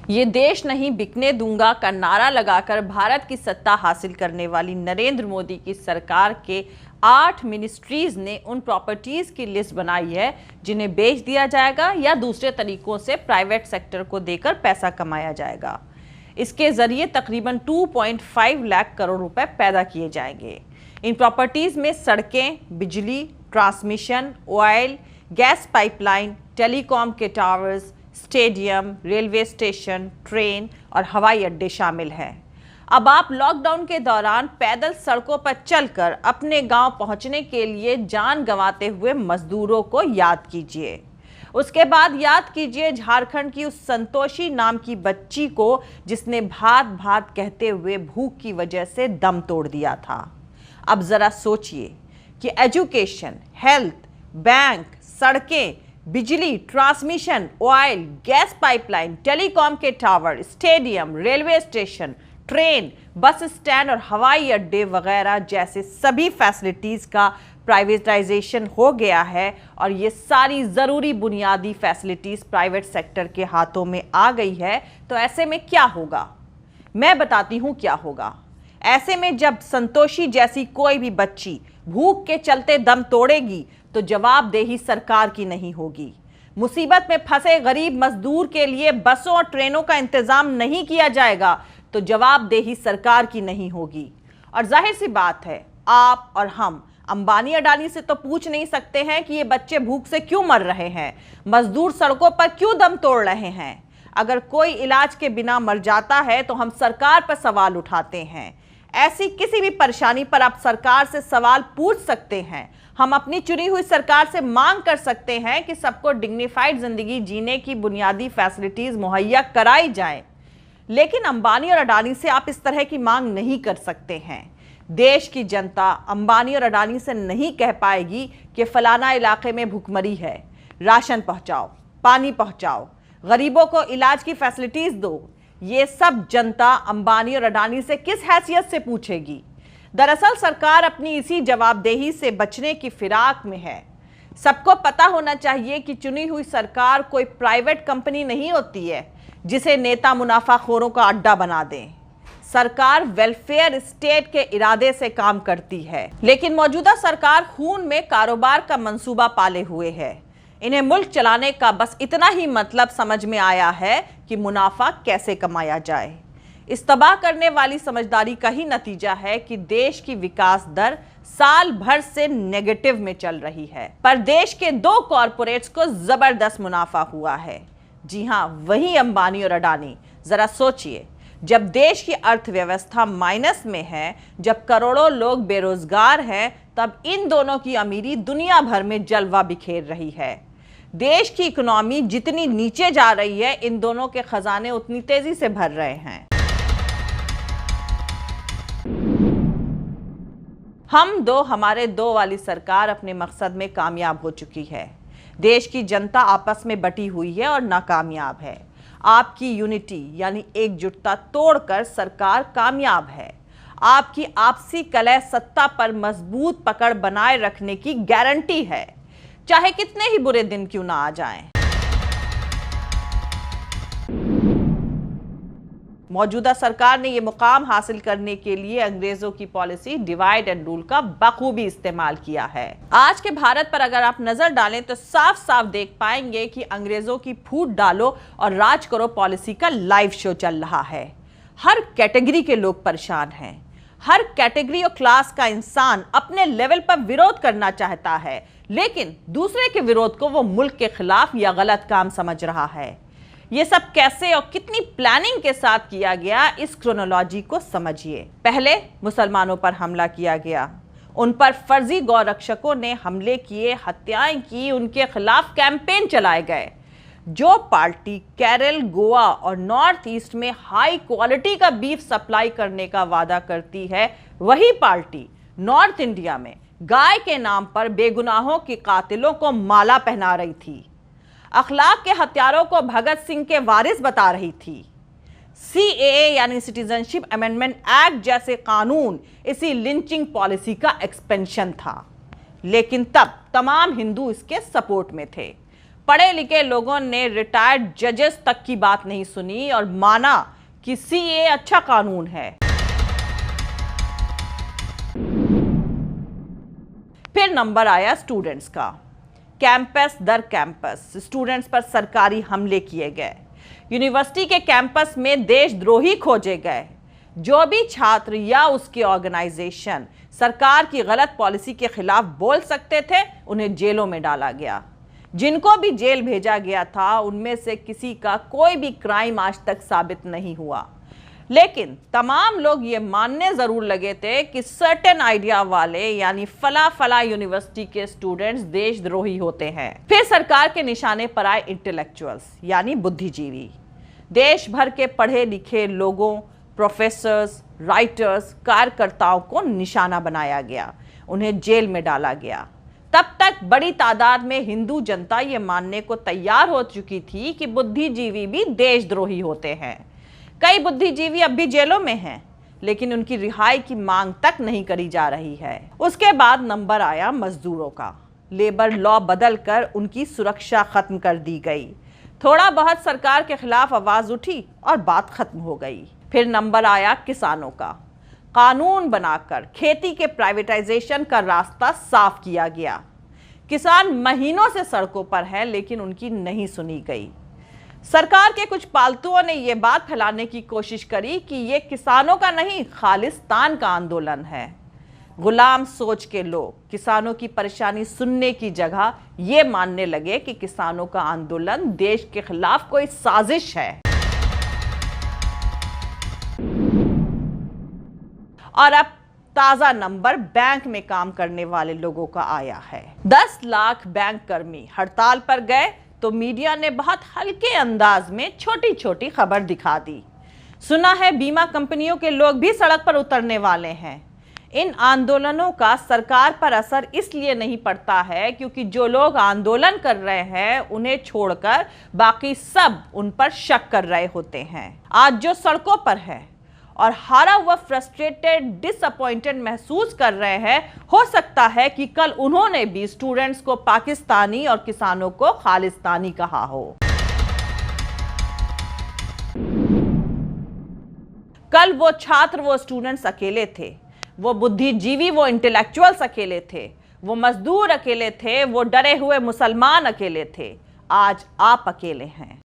ये देश नहीं बिकने दूंगा का नारा लगाकर भारत की सत्ता हासिल करने वाली नरेंद्र मोदी की सरकार के 8 मिनिस्ट्रीज ने उन प्रॉपर्टीज की लिस्ट बनाई है जिन्हें बेच दिया जाएगा या दूसरे तरीकों से प्राइवेट सेक्टर को देकर पैसा कमाया जाएगा। इसके जरिए तकरीबन 2.5 लाख करोड़ रुपए पैदा किए जाएंगे। इन प्रॉपर्टीज में सड़कें, बिजली, transmission, oil, gas pipeline, telecom के towers, stadium, railway station, train और हवाई अड्डे शामिल हैं। अब आप लॉकडाउन के दौरान पैदल सड़कों पर चलकर अपने गांव पहुंचने के लिए जान गंवाते हुए मजदूरों को याद कीजिए। उसके बाद याद कीजिए झारखंड की उस संतोषी नाम की बच्ची को जिसने भात भात कहते हुए भूख की वजह से दम तोड़ दिया था। अब जरा सोचिए कि एजुकेशन, हेल्थ, बैंक, सड़कें, बिजली, transmission, oil, gas pipeline, telecom के tower, stadium, railway station, train, bus stand और हवाई अड्डे वगैरह जैसे सभी फैसिलिटीज का प्राइवेटाइजेशन हो गया है और ये सारी ज़रूरी बुनियादी फैसिलिटीज प्राइवेट सेक्टर के हाथों में आ गई है। तो ऐसे में क्या होगा? मैं बताती हूँ क्या होगा। ऐसे में जब संतोषी जैसी कोई भी बच्ची भूख के चलते दम तोड़ेगी तो जवाबदेही सरकार की नहीं होगी। मुसीबत में फंसे गरीब मजदूर के लिए बसों और ट्रेनों का इंतजाम नहीं किया जाएगा तो जवाबदेही सरकार की नहीं होगी। और जाहिर सी बात है, आप और हम अंबानी अडानी से तो पूछ नहीं सकते हैं कि ये बच्चे भूख से क्यों मर रहे हैं, मजदूर सड़कों पर क्यों दम तोड़ रहे हैं। अगर कोई इलाज के बिना मर जाता है तो हम सरकार पर सवाल उठाते हैं। ऐसी किसी भी परेशानी पर आप सरकार से सवाल पूछ सकते हैं। हम अपनी चुनी हुई सरकार से मांग कर सकते हैं कि सबको डिग्निफाइड जिंदगी जीने की बुनियादी फैसिलिटीज मुहैया कराई जाएं। लेकिन अंबानी और अडानी से आप इस तरह की मांग नहीं कर सकते हैं। देश की जनता अंबानी और अडानी से नहीं कह पाएगी कि फलाना इलाके में भुखमरी है, राशन पहुंचाओ, पानी पहुंचाओ, गरीबों को इलाज की फैसिलिटीज दो। ये सब जनता अंबानी और अडानी से किस हैसियत से पूछेगी? दरअसल सरकार अपनी इसी जवाबदेही से बचने की फिराक में है। सबको पता होना चाहिए कि चुनी हुई सरकार कोई प्राइवेट कंपनी नहीं होती है जिसे नेता मुनाफाखोरों का अड्डा बना दें। सरकार वेलफेयर स्टेट के इरादे से काम करती है, लेकिन मौजूदा सरकार खून में कारोबार का मंसूबा पाले हुए है। इन्हें मुल्क चलाने का बस इतना ही मतलब समझ में आया है कि मुनाफा कैसे कमाया जाए। इस तबाह करने वाली समझदारी का ही नतीजा है कि देश की विकास दर साल भर से नेगेटिव में चल रही है, पर देश के 2 कॉरपोरेट्स को जबरदस्त मुनाफा हुआ है। जी हां, वही अंबानी और अडानी। जरा सोचिए, जब देश की अर्थव्यवस्था माइनस में है, जब करोड़ों लोग बेरोजगार हैं, तब इन दोनों की अमीरी दुनिया भर में जलवा बिखेर रही है। देश की इकोनॉमी जितनी नीचे जा रही है, इन दोनों के खजाने उतनी तेजी से भर रहे हैं। हम दो हमारे दो वाली सरकार अपने मकसद में कामयाब हो चुकी है। देश की जनता आपस में बटी हुई है और नाकामयाब है। आपकी यूनिटी यानी एकजुटता तोड़कर सरकार कामयाब है। आपकी आपसी कलह सत्ता पर मजबूत पकड़ बनाए रखने की गारंटी है, चाहे कितने ही बुरे दिन क्यों ना आ जाएं। मौजूदा सरकार ने यह मुकाम हासिल करने के लिए अंग्रेजों की पॉलिसी डिवाइड एंड रूल का बखूबी इस्तेमाल किया है। आज के भारत पर अगर आप नजर डालें तो साफ साफ देख पाएंगे कि अंग्रेजों की फूट डालो और राज करो पॉलिसी का लाइव शो चल रहा है। हर कैटेगरी के लोग परेशान हैं। हर कैटेगरी और क्लास का इंसान अपने लेवल पर विरोध करना चाहता है, लेकिन दूसरे के विरोध को वो मुल्क के खिलाफ या गलत काम समझ रहा है। ये सब कैसे और कितनी प्लानिंग के साथ किया गया, इस क्रोनोलॉजी को समझिए। पहले मुसलमानों पर हमला किया गया, उन पर फर्जी गौ रक्षकों ने हमले किए, हत्याएं की, उनके खिलाफ कैंपेन चलाए गए। जो पार्टी केरल, गोवा और नॉर्थ ईस्ट में हाई क्वालिटी का बीफ सप्लाई करने का वादा करती है, वही पार्टी नॉर्थ इंडिया में गाय के नाम पर बेगुनाहों के कातिलों को माला पहना रही थी, अखलाक के हत्यारों को भगत सिंह के वारिस बता रही थी। CAA यानी सिटीजनशिप अमेंडमेंट एक्ट जैसे कानून इसी लिंचिंग पॉलिसी का एक्सपेंशन था, लेकिन तब तमाम हिंदू इसके सपोर्ट में थे। पढ़े लिखे लोगों ने रिटायर्ड जजेस तक की बात नहीं सुनी और माना कि सीए अच्छा कानून है। फिर नंबर आया स्टूडेंट्स का। कैंपस दर कैंपस स्टूडेंट्स पर सरकारी हमले किए गए, यूनिवर्सिटी के कैंपस में देशद्रोही खोजे गए। जो भी छात्र या उसके ऑर्गेनाइजेशन सरकार की गलत पॉलिसी के खिलाफ बोल सकते थे, उन्हें जेलों में डाला गया। जिनको भी जेल भेजा गया था, उनमें से किसी का कोई भी क्राइम आज तक साबित नहीं हुआ, लेकिन तमाम लोग ये मानने जरूर लगे थे कि सर्टेन आइडिया वाले यानी फला फला यूनिवर्सिटी के स्टूडेंट्स देशद्रोही होते हैं। फिर सरकार के निशाने पर आए इंटेलेक्चुअल्स यानी बुद्धिजीवी। देश भर के पढ़े लिखे लोगों, प्रोफेसर्स, राइटर्स, कार्यकर्ताओं को निशाना बनाया गया, उन्हें जेल में डाला गया। तब तक बड़ी तादाद में हिंदू जनता ये मानने को तैयार हो चुकी थी कि बुद्धिजीवी भी देशद्रोही होते हैं। कई बुद्धिजीवी अब भी जेलों में हैं, लेकिन उनकी रिहाई की मांग तक नहीं करी जा रही है। उसके बाद नंबर आया मजदूरों का। लेबर लॉ बदलकर उनकी सुरक्षा खत्म कर दी गई। थोड़ा बहुत सरकार के खिलाफ आवाज उठी और बात खत्म हो गई। फिर नंबर आया किसानों का। कानून बनाकर खेती के प्राइवेटाइजेशन का रास्ता साफ किया गया। किसान महीनों से सड़कों पर हैं, लेकिन उनकी नहीं सुनी गई। सरकार के कुछ पालतुओं ने यह बात फैलाने की कोशिश करी कि यह किसानों का नहीं, खालिस्तान का आंदोलन है। गुलाम सोच के लोग किसानों की परेशानी सुनने की जगह यह मानने लगे कि किसानों का आंदोलन देश के खिलाफ कोई साजिश है। और अब ताजा नंबर बैंक में काम करने वाले लोगों का आया है। 10 लाख बैंक कर्मी हड़ताल पर गए तो मीडिया ने बहुत हल्के अंदाज में छोटी छोटी खबर दिखा दी। सुना है बीमा कंपनियों के लोग भी सड़क पर उतरने वाले हैं। इन आंदोलनों का सरकार पर असर इसलिए नहीं पड़ता है क्योंकि जो लोग आंदोलन कर रहे हैं उन्हें छोड़कर बाकी सब उन पर शक कर रहे होते हैं। आज जो सड़कों पर है और हारा हुआ फ्रस्ट्रेटेड, डिसअपॉइंटेड महसूस कर रहे हैं, हो सकता है कि कल उन्होंने भी स्टूडेंट्स को पाकिस्तानी और किसानों को खालिस्तानी कहा हो। कल वो छात्र, वो स्टूडेंट्स अकेले थे, वो बुद्धिजीवी, वो इंटेलेक्चुअल्स अकेले थे, वो मजदूर अकेले थे, वो डरे हुए मुसलमान अकेले थे। आज आप अकेले हैं।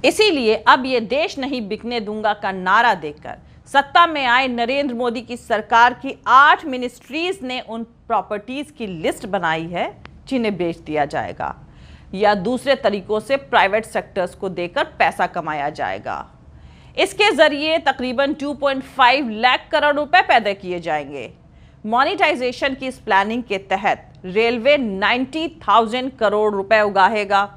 इसीलिए अब ये देश नहीं बिकने दूंगा का नारा देकर सत्ता में आए नरेंद्र मोदी की सरकार की 8 मिनिस्ट्रीज ने उन प्रॉपर्टीज की लिस्ट बनाई है जिन्हें बेच दिया जाएगा या दूसरे तरीकों से प्राइवेट सेक्टर्स को देकर पैसा कमाया जाएगा। इसके जरिए तकरीबन 2.5 लाख करोड़ रुपए पैदा किए जाएंगे। मॉनिटाइजेशन की इस प्लानिंग के तहत रेलवे 90,000 करोड़ रुपए उगाहेगा।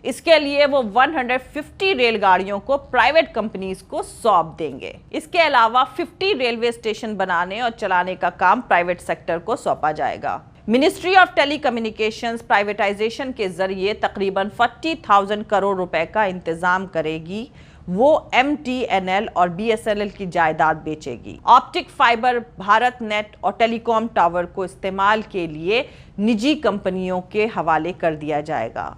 इसके लिए वो 150 रेलगाड़ियों को प्राइवेट कंपनीज को सौंप देंगे। इसके अलावा 50 रेलवे स्टेशन बनाने और चलाने का काम प्राइवेट सेक्टर को सौंपा जाएगा। मिनिस्ट्री ऑफ टेलीकम्युनिकेशंस प्राइवेटाइजेशन के जरिए तकरीबन 40,000 करोड़ रुपए का इंतजाम करेगी। वो MTNL और BSNL की जायदाद बेचेगी। ऑप्टिक फाइबर, भारत नेट और टेलीकॉम टावर को इस्तेमाल के लिए निजी कंपनियों के हवाले कर दिया जाएगा।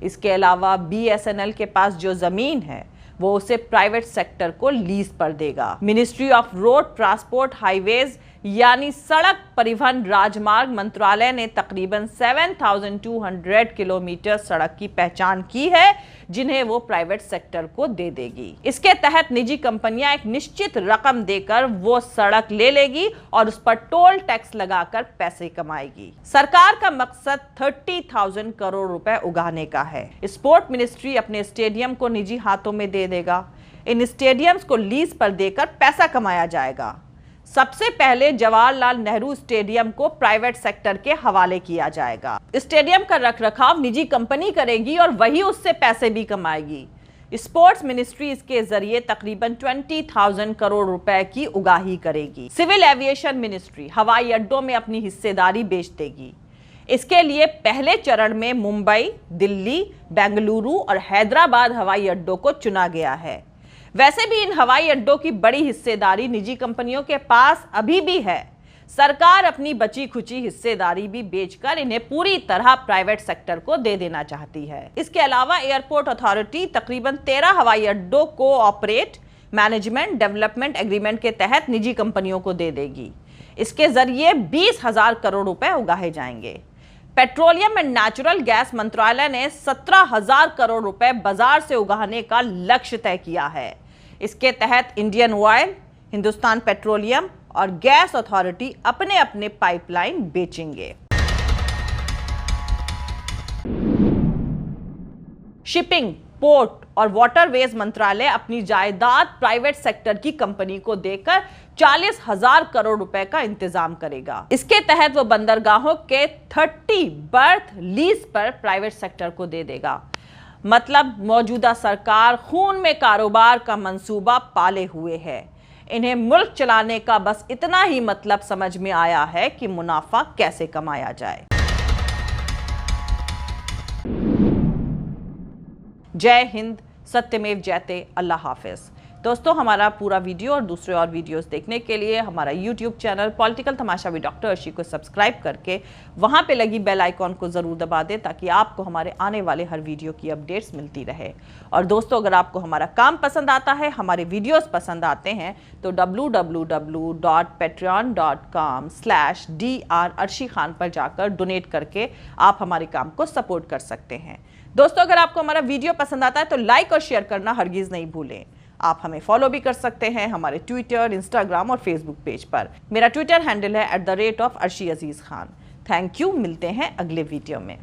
इसके अलावा BSNL के पास जो जमीन है वो उसे प्राइवेट सेक्टर को लीज पर देगा। Ministry of road transport highways यानी सड़क परिवहन राजमार्ग मंत्रालय ने तकरीबन 7,200 किलोमीटर सड़क की पहचान की है जिन्हें वो प्राइवेट सेक्टर को दे देगी। इसके तहत निजी कंपनियां एक निश्चित रकम देकर वो सड़क ले लेगी और उस पर टोल टैक्स लगाकर पैसे कमाएगी। सरकार का मकसद 30,000 करोड़ रुपए उगाने का है। स्पोर्ट मिनिस्ट्री अपने स्टेडियम को निजी हाथों में दे देगा। इन स्टेडियम्स को लीज पर देकर पैसा कमाया जाएगा। सबसे पहले जवाहरलाल नेहरू स्टेडियम को प्राइवेट सेक्टर के हवाले किया जाएगा। स्टेडियम का रखरखाव निजी कंपनी करेगी और वही उससे पैसे भी कमाएगी। स्पोर्ट्स मिनिस्ट्री इसके जरिए तकरीबन 20,000 करोड़ रुपए की उगाही करेगी। सिविल एविएशन मिनिस्ट्री हवाई अड्डों में अपनी हिस्सेदारी बेच देगी। इसके लिए पहले चरण में मुंबई, दिल्ली, बेंगलुरु और हैदराबाद हवाई अड्डों को चुना गया है। वैसे भी इन हवाई अड्डों की बड़ी हिस्सेदारी निजी कंपनियों के पास अभी भी है। सरकार अपनी बची खुची हिस्सेदारी भी बेचकर इन्हें पूरी तरह प्राइवेट सेक्टर को दे देना चाहती है। इसके अलावा एयरपोर्ट अथॉरिटी तकरीबन 13 हवाई अड्डों को ऑपरेट मैनेजमेंट डेवलपमेंट एग्रीमेंट के तहत निजी कंपनियों को दे देगी। इसके जरिए 20,000 करोड़ रुपए उगाहे जाएंगे। पेट्रोलियम एंड नेचुरल गैस मंत्रालय ने 17,000 करोड़ रुपए बाजार से उगाहने का लक्ष्य तय किया है। इसके तहत इंडियन ऑयल, हिंदुस्तान पेट्रोलियम और गैस अथॉरिटी अपने अपने पाइपलाइन बेचेंगे। शिपिंग, पोर्ट और वाटरवेज मंत्रालय अपनी जायदाद प्राइवेट सेक्टर की कंपनी को देकर 40,000 करोड़ रुपए का इंतजाम करेगा। इसके तहत वो बंदरगाहों के 30 बर्थ लीज पर प्राइवेट सेक्टर को दे देगा। मतलब मौजूदा सरकार खून में कारोबार का मंसूबा पाले हुए है। इन्हें मुल्क चलाने का बस इतना ही मतलब समझ में आया है कि मुनाफा कैसे कमाया जाए। जय हिंद, सत्यमेव जयते, अल्लाह हाफिज। दोस्तों, हमारा पूरा वीडियो और दूसरे और वीडियोस देखने के लिए हमारा YouTube channel political Tamasha with doctor Arshi को सब्सक्राइब करके वहां पे लगी बेल आइकॉन को ज़रूर दबा दें ताकि आपको हमारे आने वाले हर वीडियो की अपडेट्स मिलती रहे। और दोस्तों, अगर आपको हमारा काम पसंद आता है, हमारे वीडियोस पसंद आते हैं तो www.patreon.com/dr अर्शी खान पर जाकर डोनेट करके आप हमारे काम को सपोर्ट कर सकते हैं। दोस्तों, अगर आपको हमारा वीडियो पसंद आता है तो लाइक और शेयर करना हरगिज़ नहीं भूलें। आप हमें फॉलो भी कर सकते हैं हमारे ट्विटर, इंस्टाग्राम और फेसबुक पेज पर। मेरा ट्विटर हैंडल है @अर्शी अजीज खान। Thank you. मिलते हैं अगले वीडियो में।